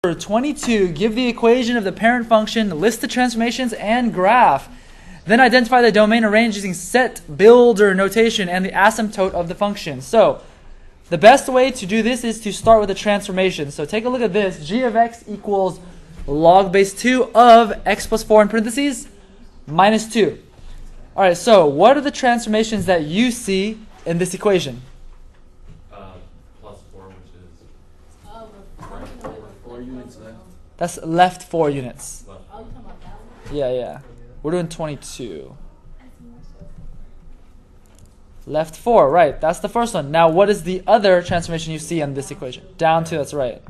Number 22, give the equation of the parent function, list the transformations, and graph. Then identify the domain arranged using set builder notation and the asymptote of the function. So, the best way to do this is to start with the transformation. So take a look at this. G of x equals log base 2 of x plus 4 in parentheses minus 2. Alright, so what are the transformations that you see in this equation? Plus 4, which is 4 units left. That's left 4 units. left. Yeah. We're doing 22. Left 4, right. That's the first one. Now, what is the other transformation you see in this equation? Down 2, that's right.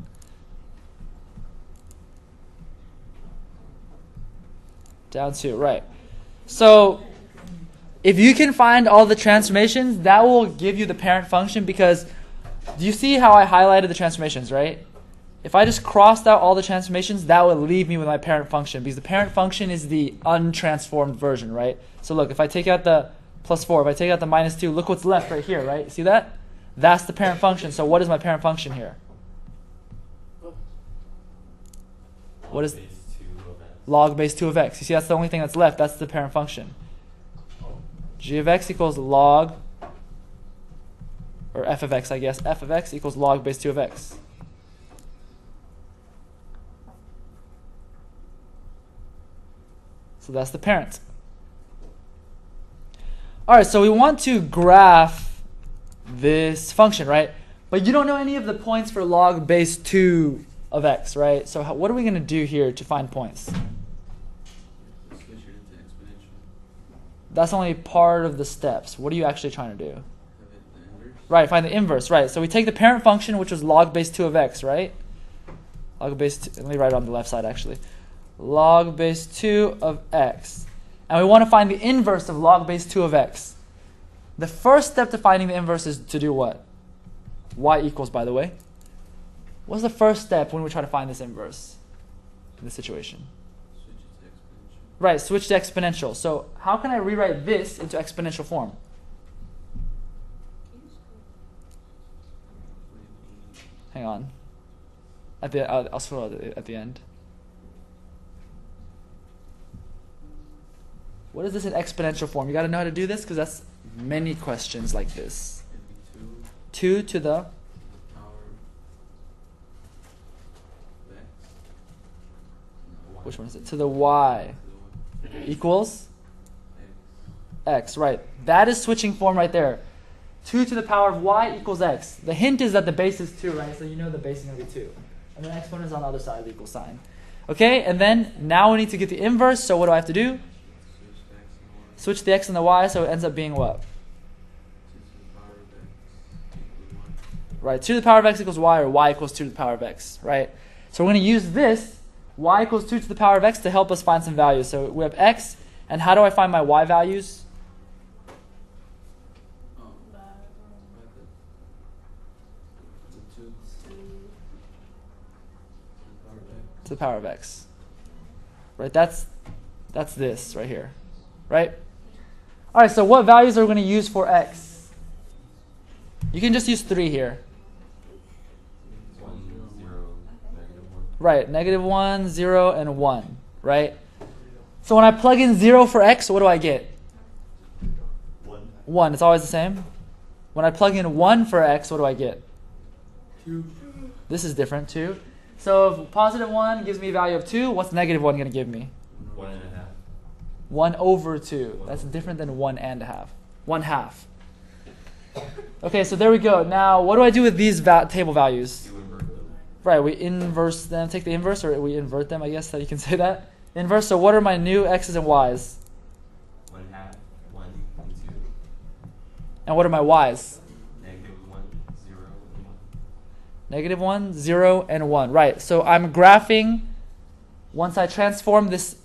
Down 2, right. So, if you can find all the transformations, that will give you the parent function because do you see how I highlighted the transformations, right? If I just crossed out all the transformations, that would leave me with my parent function because the parent function is the untransformed version, right? So look, if I take out the plus 4, if I take out the minus 2, look what's left right here, right? See that? That's the parent function. So what is my parent function here? What is log base 2 of x? You see that's the only thing that's left. That's the parent function. G of x equals log, or f of x, I guess. F of x equals log base 2 of x. So that's the parent. Alright, so we want to graph this function, right? But you don't know any of the points for log base 2 of x, right? So what are we going to do here to find points? Switch it into exponential. That's only part of the steps. What are you actually trying to do? Have it the inverse. Right, find the inverse, right. So we take the parent function, which was log base 2 of x, right? Log base 2, let me write it on the left side actually. Log base 2 of x. And we want to find the inverse of log base 2 of x. The first step to finding the inverse is to do what? Y equals, by the way. What's the first step when we try to find this inverse in this situation? Switch it to exponential. Right, switch to exponential. So how can I rewrite this into exponential form? Hang on. I'll scroll at the end. What is this in exponential form? You got to know how to do this because that's many questions like this. It'd be 2 to the power of x. No, which one is it? To the y to the y. equals X. x, right. That is switching form right there. 2 to the power of y equals x. The hint is that the base is 2, right? So you know the base is going to be 2. And the exponent is on the other side of the equal sign. Okay, and then now we need to get the inverse. So what do I have to do? Switch the x and the y, so it ends up being what? 2 to the power of x equals 1. Right, 2 to the power of x equals y, or y equals 2 to the power of x, right? So we're going to use this, y equals 2 to the power of x, to help us find some values. So we have x, and how do I find my y values? Oh, the 2 to the power of x. To the power of x. Right, that's this right here, right? All right, so what values are we going to use for x? You can just use 3 here. 1, 0, -1. Right, -1, 0, and 1, right? So when I plug in 0 for x, what do I get? 1. It's always the same. When I plug in 1 for x, what do I get? 2. This is different too. So if positive 1 gives me a value of 2, what's negative 1 going to give me? 1.5. 1 over 2. That's different than 1 and a half. 1/2. Okay, so there we go. Now, what do I do with these table values? You invert them. Right, we inverse them, take the inverse, or we invert them, I guess that you can say that. Inverse, so what are my new x's and y's? 1/2, 1, and 2. And what are my y's? -1, 0, and 1. -1, 0, and 1. Right, so I'm graphing, once I transform this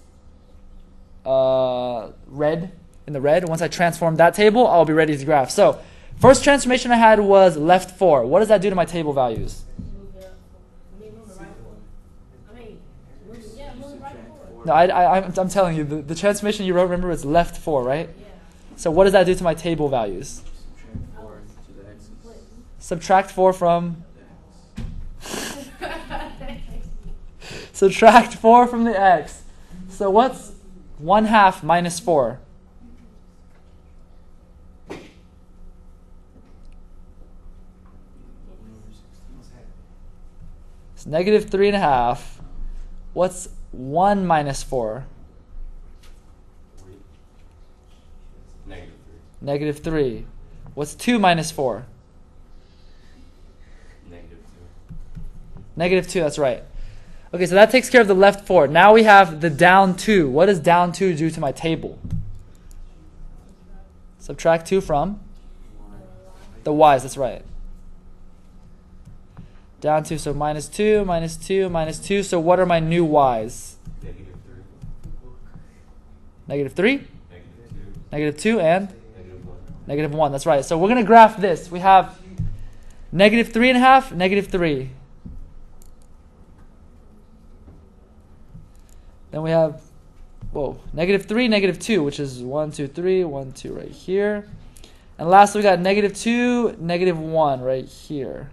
red, in the red, once I transform that table, I'll be ready to graph. So, first transformation I had was left 4. What does that do to my table values? No, I'm telling you, the transformation you wrote, remember, it's left 4, right? So what does that do to my table values? Subtract 4 to the x's. Subtract 4 from... Subtract 4 from the x. So what's 1/2 minus 4? It's negative 3.5. What's 1 minus 4? Negative 3. Negative 3. What's 2 minus 4? Negative 2. Negative 2, that's right. Okay, so that takes care of the left 4. Now we have the down 2. What does down 2 do to my table? Subtract 2 from the y's, that's right. Down 2, so minus 2, minus 2, minus 2. So what are my new y's? Negative 3. Negative 3, Negative 2. negative 2, and Negative 1. negative 1. That's right. So we're going to graph this. We have negative 3.5, negative 3. Then we have, negative 3, negative 2, which is 1, 2, 3, 1, 2 right here. And lastly, we got negative 2, negative 1 right here.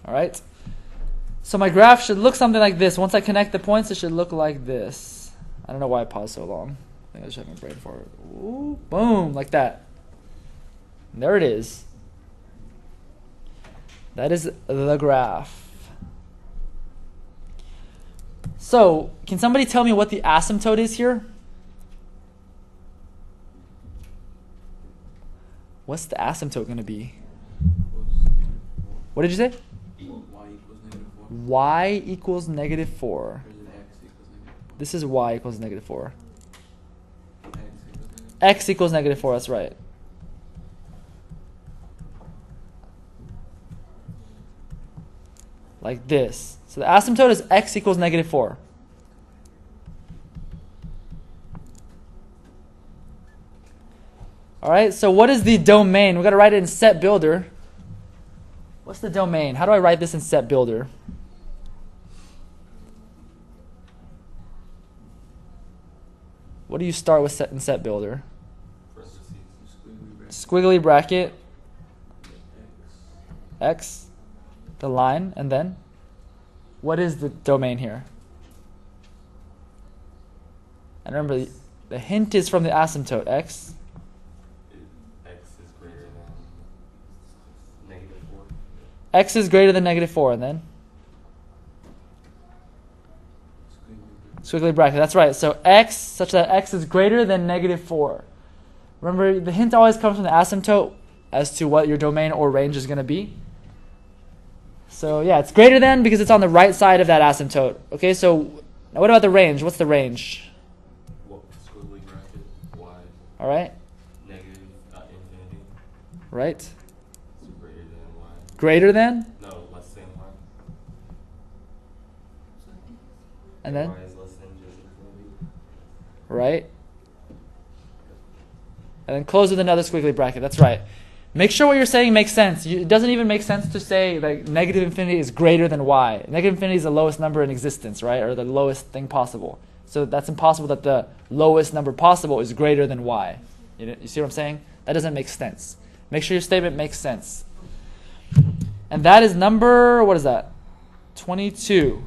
All right. So my graph should look something like this. Once I connect the points, it should look like this. I don't know why I paused so long. I think I was having a brain fart. Ooh, boom, like that. And there it is. That is the graph. So, can somebody tell me what the asymptote is here? What's the asymptote going to be? What did you say? Y equals negative 4. This is y equals negative 4. X equals negative 4, that's right. Like this. So the asymptote is x equals negative 4. Alright, so what is the domain? We've got to write it in set builder. What's the domain? How do I write this in set builder? What do you start with in set builder? Squiggly bracket, x, the line, and then what is the domain here? And remember, the hint is from the asymptote, x. X is greater than negative 4. X is greater than negative 4, and then? Squiggly bracket, that's right. So x, such that x is greater than negative 4. Remember, the hint always comes from the asymptote as to what your domain or range is going to be. So yeah, it's greater than because it's on the right side of that asymptote. Okay, so now what about the range? What's the range? Squiggly bracket, y. All right. Negative infinity. Right. So greater than y. Greater than? No, less than y. And then? Y is less than just infinity. Right. And then close with another squiggly bracket. That's right. Make sure what you're saying makes sense. It doesn't even make sense to say that negative infinity is greater than y. Negative infinity is the lowest number in existence, right? Or the lowest thing possible. So that's impossible that the lowest number possible is greater than y. You see what I'm saying? That doesn't make sense. Make sure your statement makes sense. And that is number, what is that? 22.